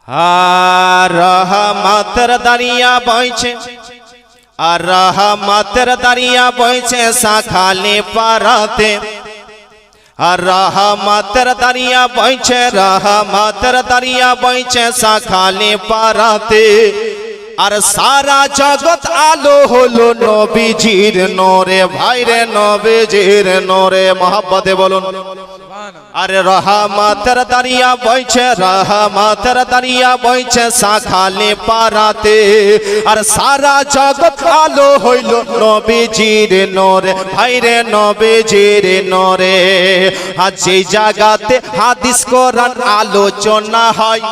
আর রহমতের দরিয়া বইছে, আর রহমতের দরিয়া বইছে শাখালে পারাতে, আর রহমতের দরিয়া বইছে, রহমতের দরিয়া বইছে শাখালে পারাতে। আর সারা জগৎ আলো হলো নবীজির নূরে, ভাইরে নবীজির নূরে, মহব্বতে বলুন। আরে রহমতের দরিয়া বইছে, রহমতের দরিয়া বইছে শাখালে পারাতে। আর সারা জগৎ আলো হইল নবীজির নূরে, ভাইরে নবীজির নূরে। আর যেই জায়গাতে হাদিস কোরআন আলোচনা হয়,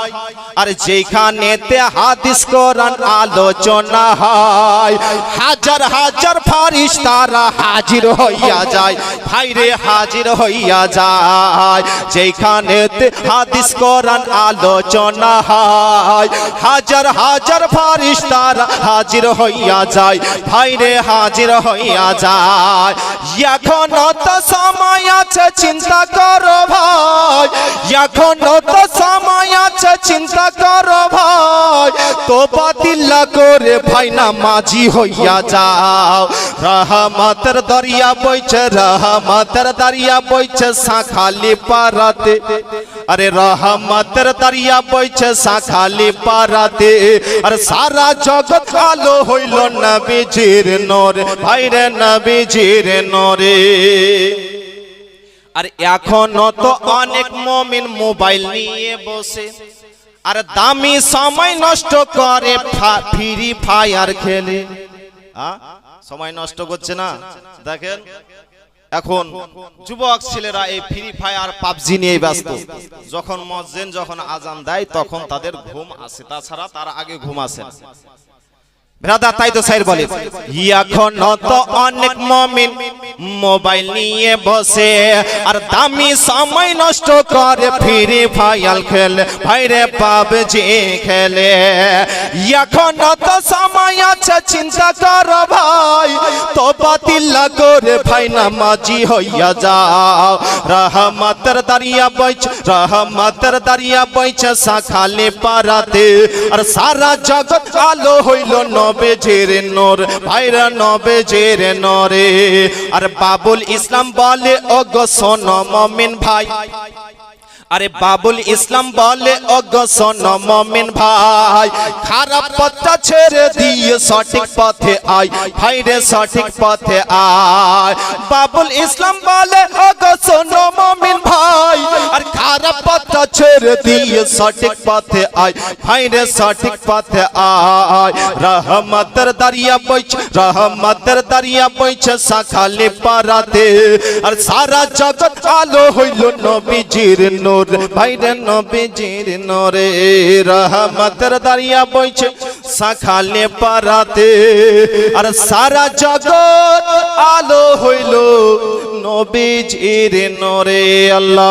আর যেখানেতে হাদিস কোরআন আলোচনা হয়, হাজার হাজার ফেরেশতারা হাজির হইয়া যায়, ভাইরে হাজির হইয়া যায়। যেখানেতে হাদিস কোরআন আলোচনা হয়, হাজার হাজার ফেরেশতারা হাজির হইয়া যায়, ভাইরে হাজির হইয়া যায়। এখনো তো সময় আছে চিন্তা করো ভাই, এখনো তো সময় আছে চিন্তা করো ভাই, তোবা দিল্লা করে ভাই নামাজি হইয়া যাও। রহমতের দরিয়া বইছে, রহমতের দরিয়া বইছে শাখালে পারাতে। আরে রহমতের দরিয়া বইছে শাখালে পারাতে। আর সারা জগৎ আলো হইল নবীজির নূরে, ভাইরে নবীজির নূরে। আর এখনো তো অনেক মুমিন মোবাইল নিয়ে বসে, আর দামি সময় নষ্ট করে ফ্রি ফায়ার খেলে। সময় নষ্ট করছে না? দেখেন এখন যুবক ছেলেরা এই ফ্রি ফায়ার পাবজি নিয়ে ব্যস্ত। যখন মুয়াজ্জিন যখন আজান দেয় তখন তাদের ঘুম আসে, তাছাড়া তার আগে ঘুম আসে না। ব্রাদার, তাই তো স্যার বলে এখনো তো অনেক মুমিন মোবাইল নিয়ে বসে, আর দামি সময় নষ্ট করে ফ্রি ফায়ার খেলে, ভাইরে পাবজি খেলে। এখনো তো সময় আছে চিন্তা করো ভাই, তোবা দিল্লা করে ভাই নামাজি হইয়া যাও। রহমতের দরিয়া বইছে, রহমতের দরিয়া বইছে শাখালে পারাতে। আর সারা জগৎ আলো হইল নবীজির নূর, ভাইরা নবীজির নূরে। আর বাবুল ইসলাম বলে ওগো শোনো মুমিন ভাই, আরে বাবুল ইসলাম বলে ওগো শোনো মুমিন ভাই, খারাপ পথটা ছেড়ে দিয়ে সঠিক পথে আয়, ভাইরে সঠিক পথে আয়। বাবুল ইসলাম বলে ওগো শোনো মুমিন ভাই, আর খারাপ পথটা ছেড়ে দিয়ে সঠিক পথে আয়, ভাইরে সঠিক পথে আয়। রহমতের দরিয়া বইছে, রহমতের দরিয়া বইছে শাখালে পারাতে। আর সারা জগৎ আলো হইল নবীজির নূর, ভাইরে নবীজির নূরে। রহমতের দরিয়া বইছে শাখালে পারাতে। আর সারা জগৎ আলো হইল নবীজির নূরে। আল্লাহ।